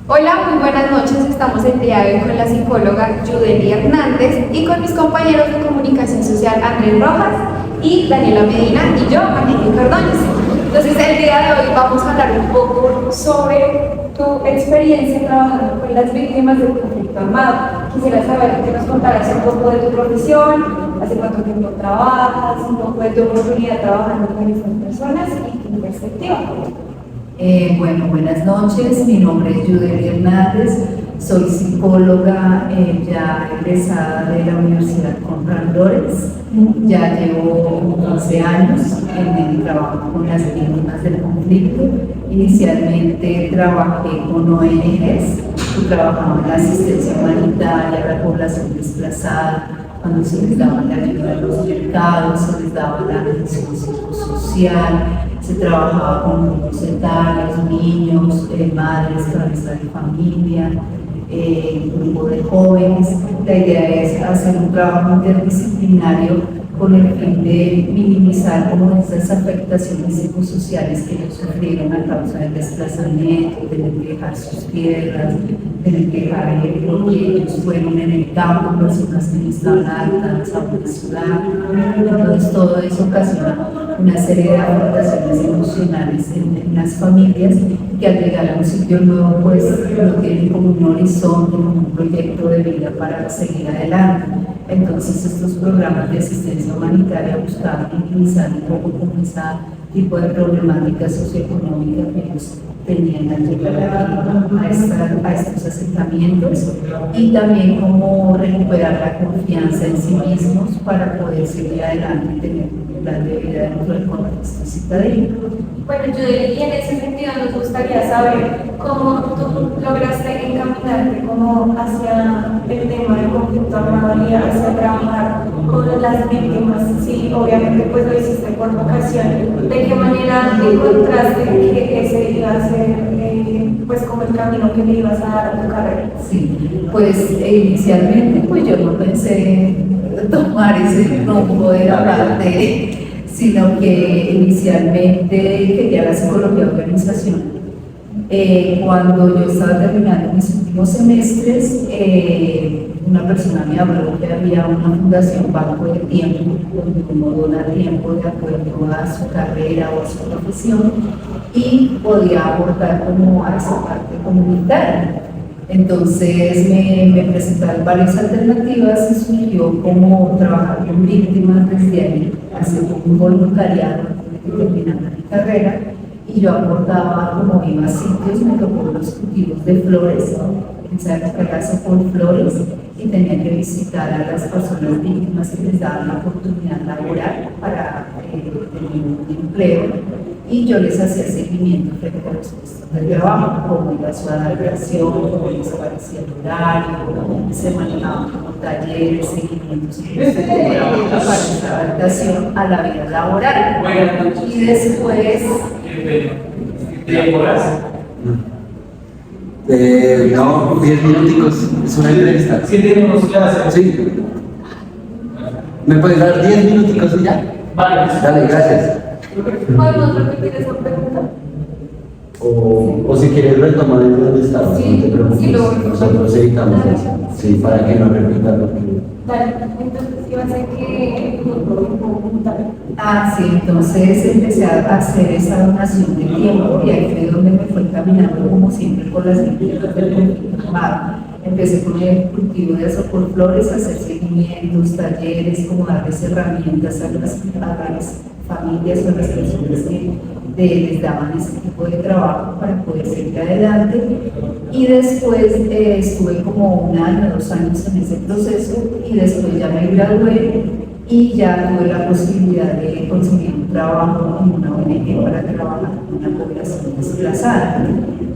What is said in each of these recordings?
Hola, muy buenas noches. Estamos el día de hoy con la psicóloga Yudeli Hernández y con mis compañeros de comunicación social Andrés Rojas y Daniela Medina y yo, Angélica Ordóñez. Entonces, el día de hoy vamos a hablar un poco sobre tu experiencia trabajando con las víctimas del conflicto armado. Quisiera saber que nos contaras un poco de tu profesión, hace cuánto tiempo trabajas, un poco de tu oportunidad trabajando con estas personas y tu perspectiva. Bueno, buenas noches, mi nombre es Yudeli Hernández, soy psicóloga ya egresada de la Universidad Conrad Lorenz, ya llevo 11 años en el trabajo con las víctimas del conflicto. Inicialmente trabajé con ONGs, trabajaba en la asistencia humanitaria a la población desplazada, cuando se les daba la ayuda a los mercados, se les daba la atención psicosocial, se trabajaba con grupos etarios, niños, madres, cabezas de familia, grupo de jóvenes. La idea es hacer un trabajo interdisciplinario con el fin de minimizar como esas afectaciones psicosociales que ellos sufrieron a causa del desplazamiento, tener que dejar sus tierras, tener que dejar lo que ellos fueron en el campo, personas que no estaban adaptadas a una ciudad. Entonces todo eso ocasiona una serie de afectaciones emocionales en las familias que al llegar a un sitio nuevo pues no tienen como un horizonte, como un proyecto de vida para seguir adelante. Entonces estos programas de asistencia humanitaria buscaban minimizar un poco con ese tipo de problemática socioeconómica que ellos tenían al llegar a estos asentamientos, y también cómo recuperar la confianza en sí mismos para poder seguir adelante y tener un plan de vida dentro del contexto citadino. Bueno, Yudeli, y en ese sentido nos gustaría saber cómo tú lograste encaminarte como hacia el tema del conflicto armado y hacia trabajar con las víctimas. Sí, obviamente pues lo hiciste por vocación. ¿De qué manera encontraste que ese iba a ser pues como el camino que le ibas a dar a tu carrera? Sí, pues inicialmente pues yo no pensé tomar ese rumbo de la parte, sino que inicialmente quería la psicología organizacional. Cuando yo estaba terminando mis últimos semestres, una persona me habló que había una fundación Banco de Tiempo, donde uno dona tiempo de acuerdo a su carrera o a su profesión y podía aportar como a esa parte comunitaria. Entonces me presentaron varias alternativas y surgió como trabajar con víctimas desde ahí, hacer un voluntariado terminando mi carrera, y yo aportaba, como iba a sitios, me tocó los cultivos de flores, empecé a cargarse con flores y tenía que visitar a las personas víctimas que les daban la oportunidad laboral para tener un empleo, y yo les hacía seguimiento frente a los puestos de trabajo, cómo iba su adaptación, cómo les parecía el horario, se manejaban como talleres, seguimientos para esa adaptación a la vida laboral. Y después... No, 10 minuticos, es una entrevista. Sí, tenemos clase. Sí. ¿Me puedes dar 10 minuticos y ya? Vale. Dale, gracias. ¿Podemos repetir esa pregunta? O si quieres retomar desde donde estabas, Sí, no te preocupes. sí, Nosotros editamos eso. Sí, para que no repitas lo que... Dale, entonces iba a ser que Sí, entonces empecé a hacer esa donación de tiempo y ahí fue donde me fue caminando como siempre por las víctimas del conflicto armado. Empecé con el cultivo de flores, hacer seguimientos, talleres, como darles herramientas a las familias o a las personas que les daban ese tipo de trabajo para poder seguir adelante. Y después estuve como 1 año, 2 años en ese proceso, y después ya me gradué y ya tuve la posibilidad de conseguir un trabajo en una ONG para trabajar con una población desplazada.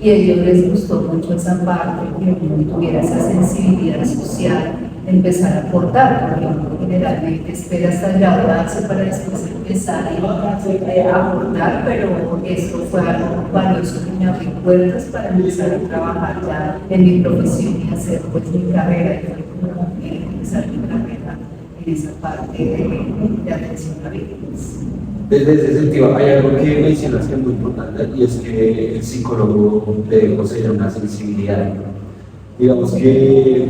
Y a ellos les gustó mucho esa parte, que uno tuviera esa sensibilidad social, de empezar a aportar, porque uno generalmente espera hasta graduarse para después empezar a aportar, pero esto fue algo valioso que me abrió puertas para empezar a trabajar ya en mi profesión y hacer pues mi carrera, y fue como empezar mi carrera en esa parte de atención a víctimas. Desde ese sentido, hay algo que mencionas que es muy importante y es que el psicólogo debe poseer una sensibilidad. Digamos que,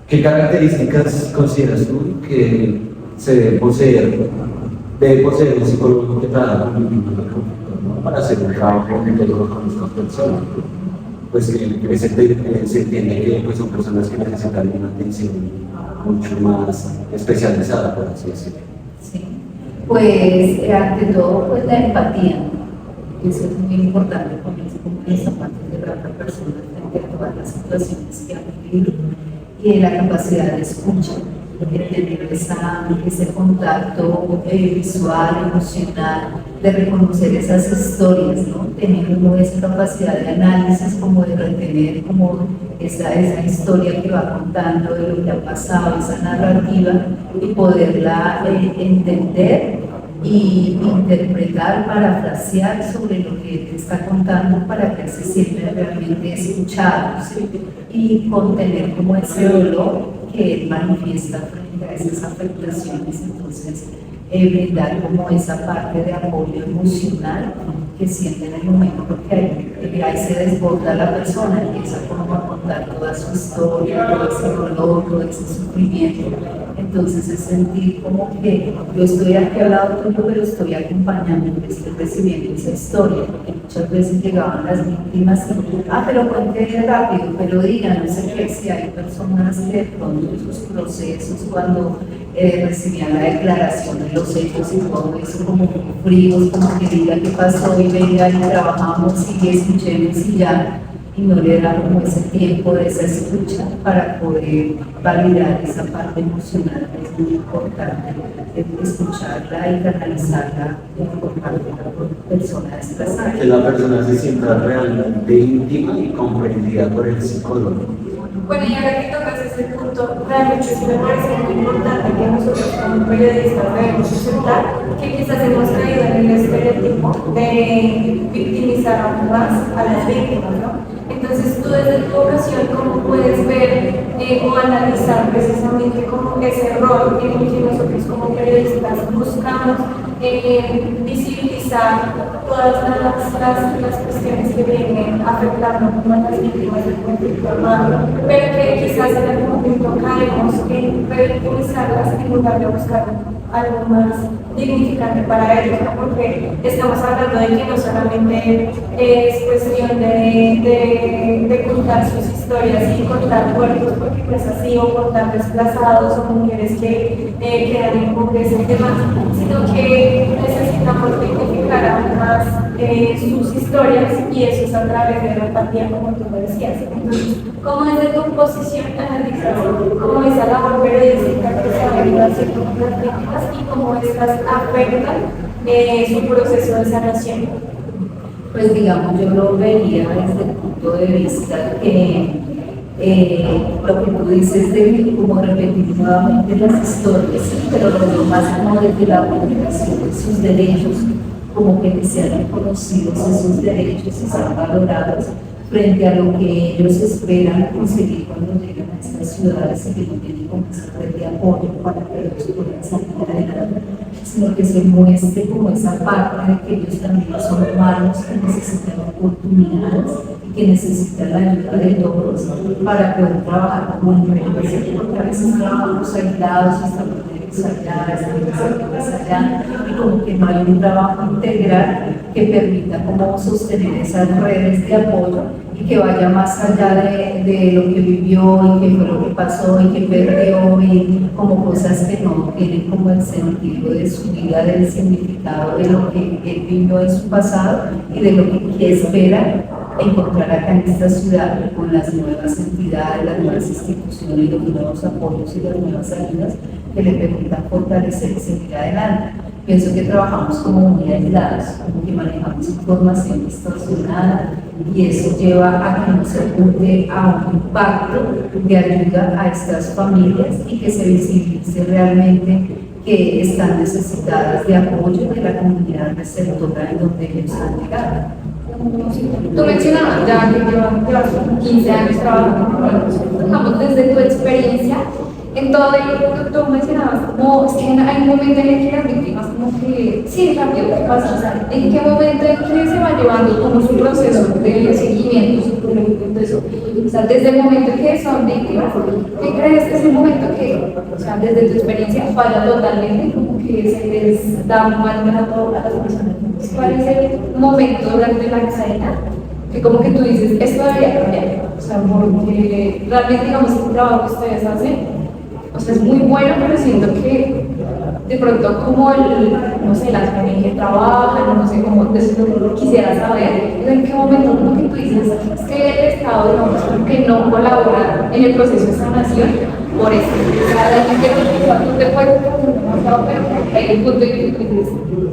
¿qué características consideras tú que se debe poseer un psicólogo que trabaja con víctimas de conflicto, ¿no? Para hacer un trabajo integral con estas personas? Pues que se entiende que pues, son personas que necesitan una atención mucho más especializada, por así decirlo. Sí. Pues ante todo, pues la empatía, eso es muy importante con esa parte de la otra persona frente a todas las situaciones que han vivido y la capacidad de escucha, de tener ese contacto visual, emocional, de reconocer esas historias, ¿no? Tener uno esa capacidad de análisis, como de retener como esa historia que va contando de lo que ha pasado, esa narrativa, y poderla entender y interpretar, parafrasear sobre lo que él está contando para que él se sienta realmente escuchado, ¿sí? Y contener como ese dolor que él manifiesta frente a esas afectaciones. Entonces, brindar como esa parte de apoyo emocional que siente en el momento que ahí se desborda la persona, empieza como a contar toda su historia, todo ese dolor, todo ese sufrimiento. Entonces es sentir como que yo estoy aquí al lado tuyo, pero estoy acompañando, estoy recibiendo esa historia, porque muchas veces llegaban las víctimas y, pero cuente rápido, pero digan, no sé qué, si hay personas que de pronto en sus procesos cuando recibían la declaración de los hechos y todo eso como fríos, como que diga qué pasó y venga y trabajamos y escuchemos y ya, y no le da como ese tiempo de esa escucha para poder validar esa parte emocional que es muy importante, escucharla y canalizarla por parte de la persona desplazada. Que la persona se sienta realmente íntima y comprendida por el psicólogo. Bueno, y ahora que tocas ese punto, realmente sí me parece muy importante que nosotros como periodistas debemos aceptar que quizás hemos caído en el estereotipo de victimizar aún más a las víctimas, ¿no? Entonces tú desde tu vocación, ¿cómo puedes ver o analizar precisamente como ese rol en el que nosotros como periodistas buscamos visibilizar todas las cuestiones que vienen afectando como a las víctimas del conflicto armado, pero que quizás en algún momento caemos en revictimizarlas en lugar de buscar algo más dignificante para ellos, ¿no? Porque estamos hablando de que no solamente es cuestión de contar sus historias y contar muertos, porque pues así, o contar desplazados o mujeres que quedan en pobreza y demás, sino que necesitamos dignificar aún más sus historias, y eso es a través de la empatía, como tú lo decías. Entonces, ¿cómo desde tu posición analizas cómo esa labor periodística que se ha venido haciendo con las víctimas y cómo estas afectan su proceso de sanación? Pues digamos, yo lo vería desde el punto de vista que lo que tú dices de como repetir nuevamente las historias, ¿sí? Pero lo veo más como desde la publicación de sus derechos, como que sean reconocidos esos derechos y sean valorados frente a lo que ellos esperan conseguir cuando llegan a estas ciudades y que no tienen como esa red de apoyo para que ellos puedan salir adelante, sino que se muestre como esa parte de que ellos también son humanos que necesitan oportunidades y que necesitan la ayuda de todos para poder trabajar como en redes, porque a veces trabajamos aislados y estamos allá, y como que no hay un trabajo integral que permita como sostener esas redes de apoyo y que vaya más allá de lo que vivió y qué fue lo que pasó y qué perdió, y como cosas que no tienen como el sentido de su vida, del significado de lo que él vivió en su pasado y de lo que espera encontrar acá en esta ciudad con las nuevas entidades, las nuevas instituciones, los nuevos apoyos y las nuevas ayudas que le permitan fortalecer y seguir adelante. Pienso que trabajamos como muy aislados, como que manejamos información distorsionada, y eso lleva a que no se apunte a un impacto de ayuda a estas familias y que se visibilice realmente que están necesitadas de apoyo de la comunidad receptora en donde ellos han llegado. Tú mencionabas ya que llevas 15 años trabajando con los, digamos, desde tu experiencia, en todo el, tú mencionabas como, es que hay un momento en el que las víctimas como que, sí, rápido, ¿qué pasa? O sea, ¿en qué momento en que se va llevando como su proceso de seguimiento, su seguimiento, eso? O sea, desde el momento en que son víctimas, ¿qué crees que es el momento que, o sea, desde tu experiencia falla totalmente, como que se les da un mal trato a las personas? ¿Cuál es el momento durante la cadena que como que tú dices, esto debería cambiar? O sea, porque realmente, digamos, el trabajo que ustedes hacen, o sea, es muy bueno, pero siento que de pronto como no sé, las familias que trabajan, no sé, como quisiera saber en qué momento como que tú dices, es que el Estado, digamos, como que no colabora en el proceso de sanación por eso. O sea, realmente tú te puedes demasiado, pero hay un punto en que tú dices,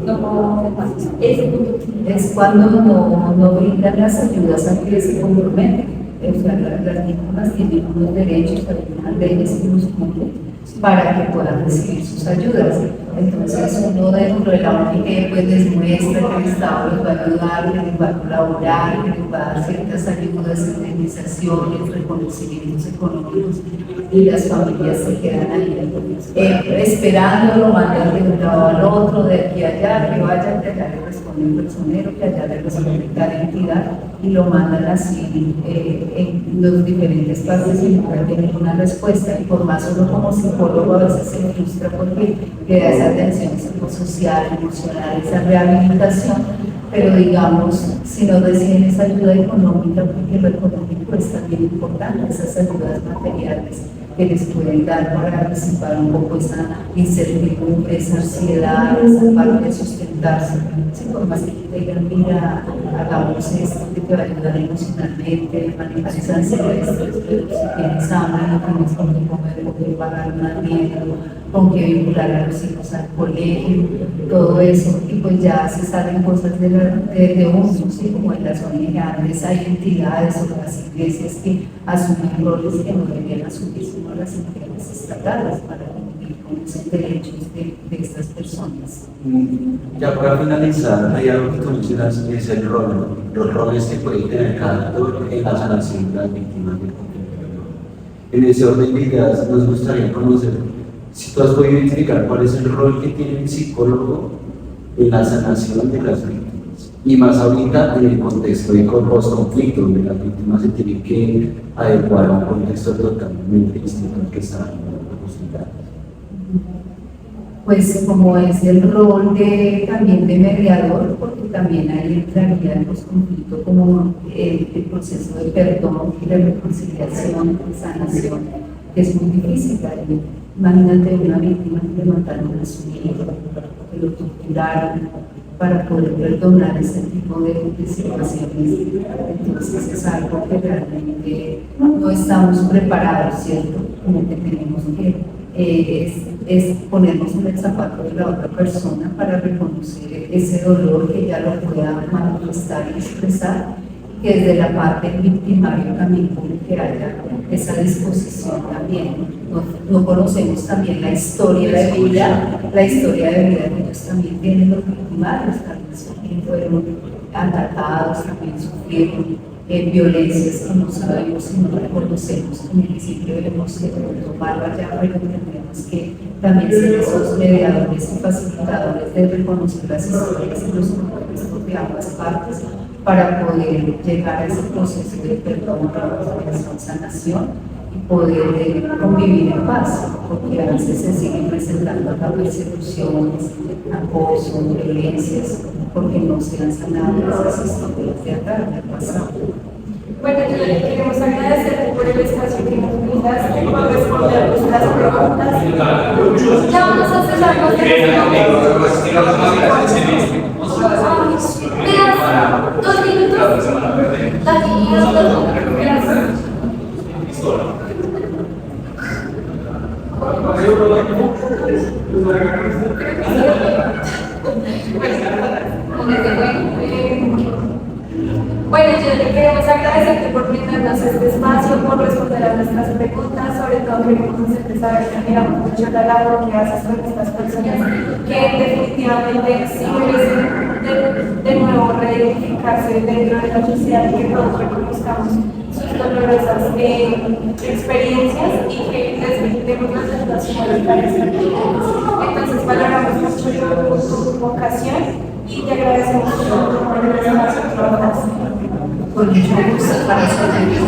no puedo hacer más eso. Ese punto. Es cuando no brindan las ayudas a que se comprometen. O sea, las víctimas tienen unos derechos, algunas leyes que los cumplen para que puedan recibir sus ayudas. Entonces, uno dentro de la ONG pues les muestra que el Estado les va a ayudar, que les va a colaborar, que les va a dar ciertas ayudas, indemnizaciones, reconocimientos económicos, y las familias se quedan ahí esperando, lo mandan de un lado al otro, de aquí a allá, que vaya, que allá le responde un personero, que allá le responde cada entidad, y lo mandan así en los diferentes partes y nunca tienen una respuesta. Y por más uno como psicólogo a veces se frustra porque queda esa atención psicosocial, emocional, esa rehabilitación, pero digamos, si no reciben esa ayuda económica, porque lo económico es también importante, esas ayudas materiales que les pueden dar para disipar un poco esa incertidumbre, esa ansiedad, esa parte de sustentarse. Si por más que te digan, mira, hagamos esto que te va a ayudar emocionalmente, manejar esa ansiedad, pero si tienes hambre, no tienes con qué comer, con qué pagar un arriendo, con qué vincular a los hijos al colegio, todo eso, y pues ya se salen cosas de uno, ¿sí? Como en las ONGs hay entidades o las iglesias que asumen roles que no deberían asumir, sino las entidades estatales para cumplir con esos derechos de estas personas. Ya para finalizar, hay algo que tú mencionas, es el rol, ¿no? Los roles que puede tener cada actor en la sanación de las víctimas del conflicto. En ese orden de ideas nos gustaría conocer si tú has podido identificar cuál es el rol que tiene el psicólogo en la sanación de las víctimas. Y más ahorita en el contexto de post-conflicto, donde las víctimas se tienen que adecuar a un contexto totalmente distinto al que están acostumbradas. Pues como es el rol también de mediador, porque también ahí entraría el post-conflicto como el proceso de perdón, de reconciliación, de sanación, que es muy difícil. Imagínate una víctima que le mataron a su hijo, que lo torturaron, para poder perdonar ese tipo de situaciones. Entonces es algo que realmente no estamos preparados, ¿cierto? Como que tenemos que es ponernos en el zapato de la otra persona para reconocer ese dolor, que ella lo pueda manifestar y expresar, que desde la parte victimaria también como que haya esa disposición también. No conocemos también la historia de vida que ellos también tienen, los victimarios también fueron atacados, también sufrieron violencias que no sabemos y no reconocemos, como que siempre debemos tomarlo allá, pero entendemos que también ser esos mediadores y facilitadores de reconocer las historias y los contextos de ambas partes para poder llegar a ese proceso de perdón, reconciliación, sanación y poder convivir en paz, porque a veces se siguen presentando acá persecuciones, acoso, violencias, porque no se han sanado esas historias de acá, del pasado. Bueno, yo le queremos agradecer por el espacio que nos brindaste, por responder nuestras preguntas. Ya vamos a cesar los dos minutos. Gracias. Bueno, yo le queremos agradecerte por brindarnos este espacio, por responder a nuestras preguntas, sobre todo queremos hacerte saber que admiramos mucho la labor que haces con estas personas que definitivamente sí merecen de nuevo reedificarse dentro de la sociedad y que todos reconozcamos sus dolorosas experiencias y que les brindemos las ayudas para estar bien. Entonces valoramos mucho tu vocación y te agradecemos mucho por regresar a nosotros. Con mucho gusto para servir.